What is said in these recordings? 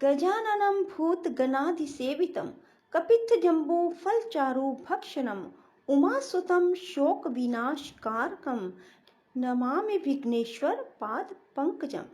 गजाननं भूतगणाधिसेवितं कपित्थजम्बूफलचारुभक्षणम् उमासुतं शोकविनाशकारकं नमामि विघ्नेश्वर पाद पंकजम।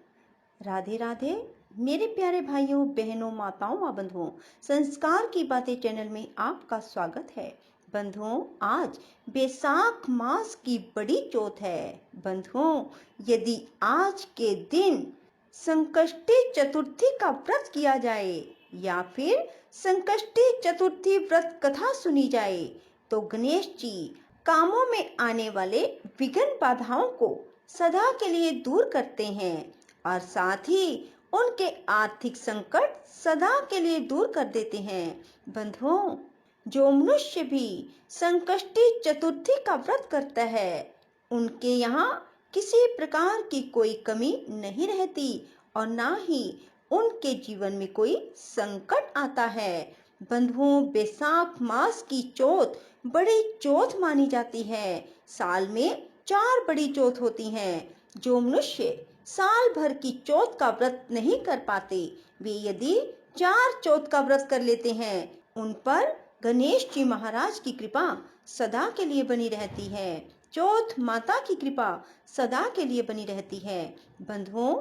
राधे राधे मेरे प्यारे भाइयों बहनों माताओं व बंधुओं, संस्कार की बातें चैनल में आपका स्वागत है। बंधुओं, आज बैसाख मास की बड़ी चौथ है। बंधुओं, यदि आज के दिन संकष्टी चतुर्थी का व्रत किया जाए या फिर संकष्टी चतुर्थी व्रत कथा सुनी जाए तो गणेश जी कामों में आने वाले विघ्न बाधाओं को सदा के लिए दूर करते हैं और साथ ही उनके आर्थिक संकट सदा के लिए दूर कर देते हैं। बंधुओं, जो मनुष्य भी संकष्टी चतुर्थी का व्रत करता है उनके यहाँ किसी प्रकार की कोई कमी नहीं रहती और ना ही उनके जीवन में कोई संकट आता है। बंधुओं, बैसाख मास की चौथ बड़ी चौथ मानी जाती है। साल में 4 बड़ी चौथ होती हैं। जो मनुष्य साल भर की चौथ का व्रत नहीं कर पाते, वे यदि 4 चौथ का व्रत कर लेते हैं, उन पर गणेश जी महाराज की कृपा सदा के लिए बनी रहती है। चौथ माता की कृपा सदा के लिए बनी रहती है। बंधुओं,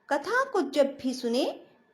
कथा को जब भी सुने,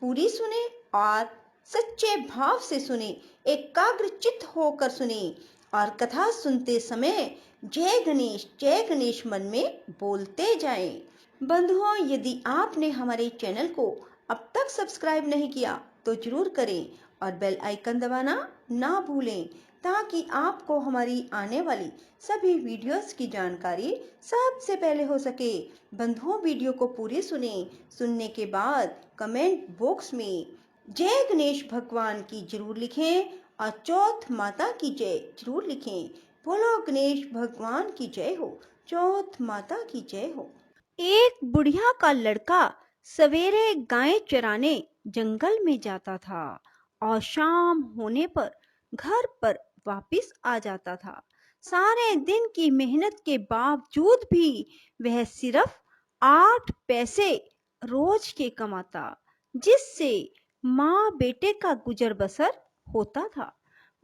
पूरी सुने और सच्चे भाव से सुने, एकाग्रचित्त होकर सुने और कथा सुनते समय जय गणेश मन में बोलते जाएं। बंधुओं, यदि आपने हमारे चैनल को अब तक सब्सक्राइब नहीं किया तो जरूर करें और बेल आइकन दबाना ना भूलें ताकि आपको हमारी आने वाली सभी वीडियोस की जानकारी सबसे पहले हो सके। बंधुओं, वीडियो को पूरी सुनने के बाद कमेंट बॉक्स में जय गणेश भगवान की जरूर लिखें और चौथ माता की जय जरूर लिखें। बोलो गणेश भगवान की जय हो, चौथ माता की जय हो। एक बुढ़िया का लड़का सवेरे गाय चराने जंगल में जाता था और शाम होने पर घर पर वापस आ जाता था। सारे दिन की मेहनत के बावजूद भी वह सिर्फ 8 पैसे रोज के कमाता, जिससे माँ बेटे का गुजर बसर होता था।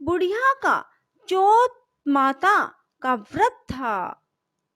बुढ़िया का चौथ माता का व्रत था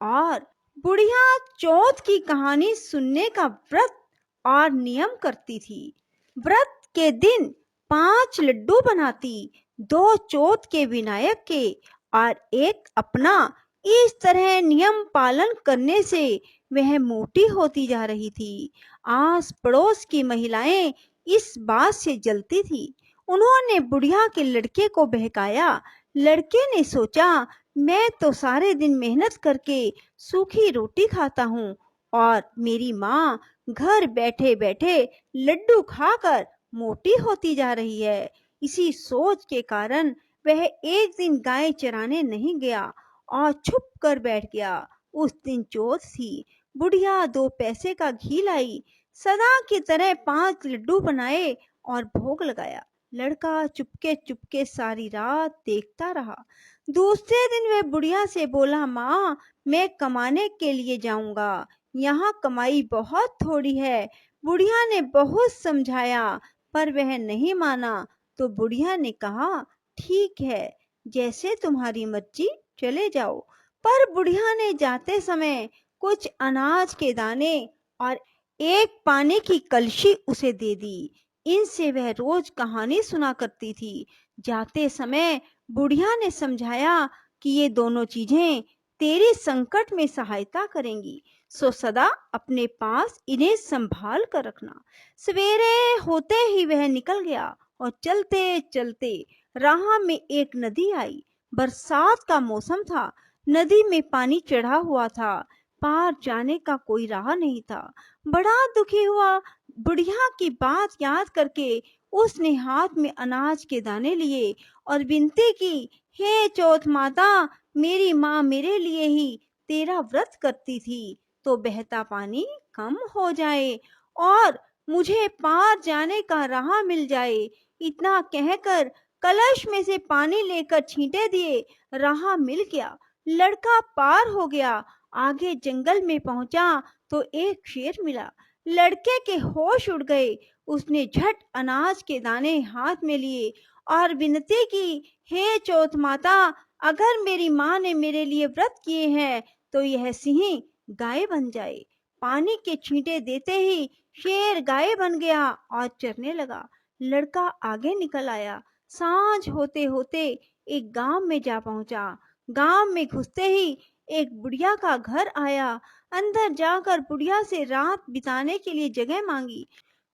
और बुढ़िया चौथ की कहानी सुनने का व्रत और नियम करती थी। व्रत के दिन 5 लड्डू बनाती, 2 चौथ के विनायक के और एक अपना। इस तरह नियम पालन करने से वह मोटी होती जा रही थी। आस पड़ोस की महिलाएं इस बात से जलती थी। उन्होंने बुढ़िया के लड़के को बहकाया। लड़के ने सोचा, मैं तो सारे दिन मेहनत करके सूखी रोटी खाता हूँ और मेरी माँ घर बैठे बैठे लड्डू खाकर मोटी होती जा रही है। इसी सोच के कारण वह एक दिन गाय चराने नहीं गया और छुप कर बैठ गया। उस दिन चौथ थी। बुढ़िया 2 पैसे का घी लाई, सदा की तरह 5 लड्डू बनाए और भोग लगाया। लड़का चुपके चुपके सारी रात देखता रहा। दूसरे दिन वह बुढ़िया से बोला, माँ, मैं कमाने के लिए जाऊंगा, यहाँ कमाई बहुत थोड़ी है। बुढ़िया ने बहुत समझाया पर वह नहीं माना। तो बुढ़िया ने कहा, ठीक है, जैसे तुम्हारी मर्जी, चले जाओ। पर बुढ़िया ने जाते समय कुछ अनाज के दाने और एक पानी की कलशी उसे दे दी। इनसे वह रोज कहानी सुना करती थी। जाते समय बुढ़िया ने समझाया कि ये दोनों चीजें तेरी संकट में सहायता करेंगी, सो सदा अपने पास इन्हें संभाल कर रखना। सवेरे होते ही वह निकल गया और चलते चलते राह में एक नदी आई। बरसात का मौसम था। नदी में पानी चढ़ा हुआ था। पार जाने का कोई राह नहीं था। बड़ा दुखी हुआ। बुढ़िया की बात याद करके उसने हाथ में अनाज के दाने लिए और विनती की, हे चौथ माता, मेरी माँ मेरे लिए ही तेरा व्रत करती थी, तो बहता पानी कम हो जाए और मुझे पार जाने का राह मिल जाए। इतना कहकर कलश में से पानी लेकर छींटे दिए। राह मिल गया। लड़का पार हो गया। आगे जंगल में पहुंचा तो एक शेर मिला। लड़के के होश उड़ गए। उसने झट अनाज के दाने हाथ में लिए और विनती की, हे चौथ माता, अगर मेरी माँ ने मेरे लिए व्रत किए हैं तो यह सिंह गाय बन जाए। पानी के छींटे देते ही शेर गाय बन गया और चरने लगा। लड़का आगे निकल आया। सांझ होते होते एक गांव में जा पहुंचा। गांव में घुसते ही एक बुढ़िया का घर आया। अंदर जाकर बुढ़िया से रात बिताने के लिए जगह मांगी।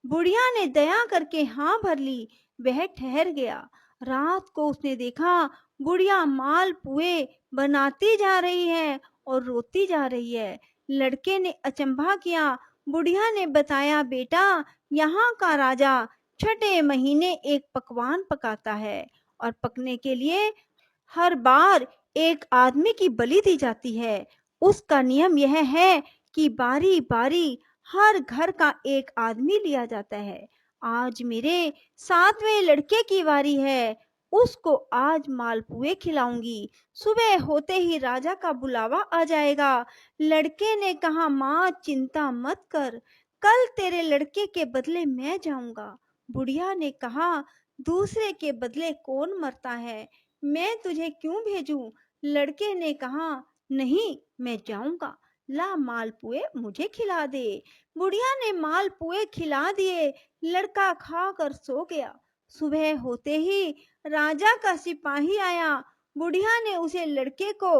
बुढ़िया ने दया करके हाँ भर ली। वह ठहर गया। रात को उसने देखा बुढ़िया माल पुए बनाती जा रही है और रोती जा रही है। लड़के ने अचंभा किया। बुढ़िया ने बताया, बेटा, यहाँ का राजा छठे महीने एक पकवान पकाता है और पकने के लिए हर बार एक आदमी की बलि दी जाती है। उसका नियम यह है कि बारी बारी हर घर का एक आदमी लिया जाता है। आज मेरे 7वें लड़के की बारी है। उसको आज मालपुए खिलाऊंगी। सुबह होते ही राजा का बुलावा आ जाएगा। लड़के ने कहा, माँ चिंता मत कर, कल तेरे लड़के के बदले मैं जाऊंगा। बुढ़िया ने कहा, दूसरे के बदले कौन मरता है, मैं तुझे क्यों भेजूं? लड़के ने कहा, नहीं, मैं जाऊंगा, ला मालपुए मुझे खिला दे। बुढ़िया ने मालपुए खिला दिए। लड़का खाकर सो गया। सुबह होते ही राजा का सिपाही आया। बुढ़िया ने उसे लड़के को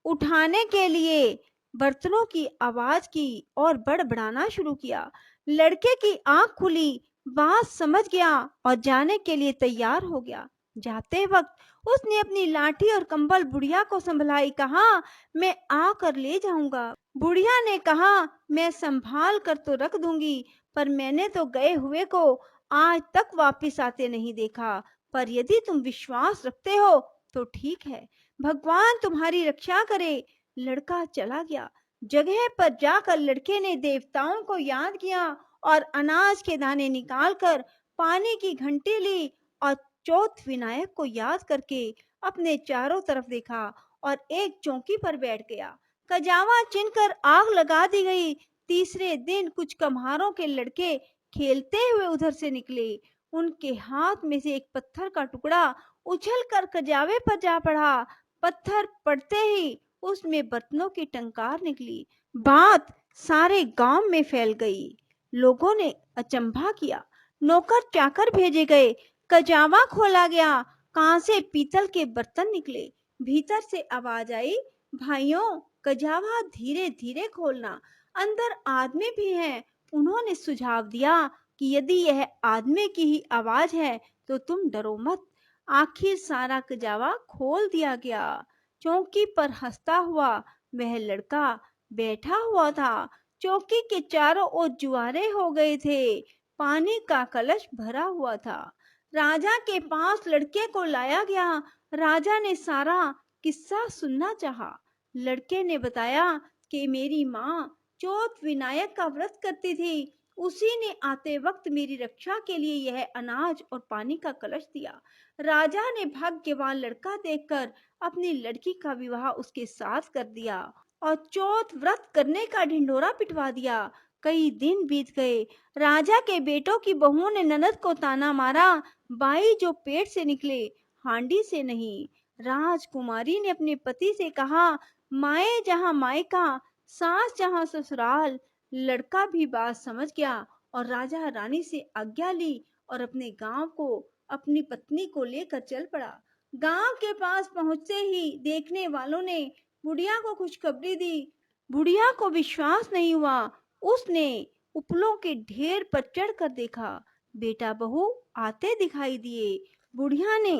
उठाने के लिए बर्तनों की आवाज की और बड़बड़ाना शुरू किया। लड़के की आंख खुली, बात समझ गया और जाने के लिए तैयार हो गया। जाते वक्त उसने अपनी लाठी और कंबल बुढ़िया को संभलाई। कहा, मैं आकर ले जाऊंगा। बुढ़िया ने कहा, मैं संभाल कर तो रख दूंगी, पर मैंने तो गए हुए को आज तक वापस आते नहीं देखा। पर यदि तुम विश्वास रखते हो तो ठीक है, भगवान तुम्हारी रक्षा करे। लड़का चला गया। जगह पर जाकर लड़के ने देवताओं को याद किया और अनाज के दाने निकालकर पानी की घंटी ली और चौथ विनायक को याद करके अपने चारों तरफ देखा और एक चौकी पर बैठ गया। कजावा चिनकर आग लगा दी गई। तीसरे दिन कुछ कम्हारों के लड़के खेलते हुए उधर से निकले। उनके हाथ में से एक पत्थर का टुकड़ा उछलकर कजावे पर जा पड़ा। पत्थर पड़ते ही उसमें बर्तनों की टंकार निकली। बात सारे गांव में फैल गई। लोगों ने अचंभा किया। नौकर चाकर भेजे गए। कजावा खोला गया। कांसे पीतल के बर्तन निकले। भीतर से आवाज आई, भाइयों, कजावा धीरे धीरे खोलना, अंदर आदमी भी हैं। उन्होंने सुझाव दिया कि यदि यह आदमी की ही आवाज है तो तुम डरो मत। आखिर सारा कजावा खोल दिया गया। चौकी पर हंसता हुआ वह लड़का बैठा हुआ था। चौकी के चारों ओर जुआरे हो गए थे। पानी का कलश भरा हुआ था। राजा के पास लड़के को लाया गया। राजा ने सारा किस्सा सुनना चाहा। लड़के ने बताया कि मेरी माँ चौथ विनायक का व्रत करती थी। उसी ने आते वक्त मेरी रक्षा के लिए यह अनाज और पानी का कलश दिया। राजा ने भाग्यवान लड़का देखकर अपनी लड़की का विवाह उसके साथ कर दिया और चौथ व्रत करने का ढिंढोरा पिटवा दिया। कई दिन बीत गए। राजा के बेटों की बहुओं ने ननद को ताना मारा, बाई जो पेट से निकले, हांडी से नहीं। राजकुमारी ने अपने पति से कहा, माए जहाँ मायका, सास जहाँ ससुराल। लड़का भी बात समझ गया और राजा रानी से आज्ञा ली और अपने गांव को अपनी पत्नी को लेकर चल पड़ा। गांव के पास पहुंचते ही देखने वालों ने बुढ़िया को खुशखबरी दी। बुढ़िया को विश्वास नहीं हुआ। उसने उपलों के ढेर पर चढ़कर देखा। बेटा बहू आते दिखाई दिए। बुढ़िया ने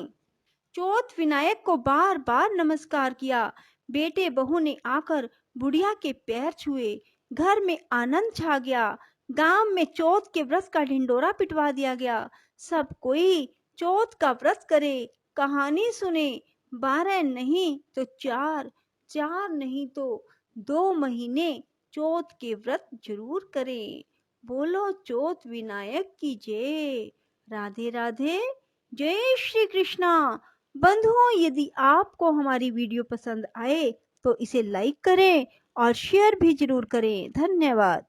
चौथ विनायक को बार बार नमस्कार किया। बेटे बहू ने आकर बुढ़िया के पैर छुए। घर में आनंद छा गया। गांव में चौथ के व्रत का ढिंडोरा पिटवा दिया गया। सब कोई चौथ का व्रत करे, कहानी सुने। 12 नहीं तो 4, 4 नहीं तो 2 महीने चौथ के व्रत जरूर करें। बोलो चौथ विनायक की जय। राधे राधे। जय श्री कृष्णा। बंधुओं, यदि आपको हमारी वीडियो पसंद आए तो इसे लाइक करें और शेयर भी जरूर करें। धन्यवाद।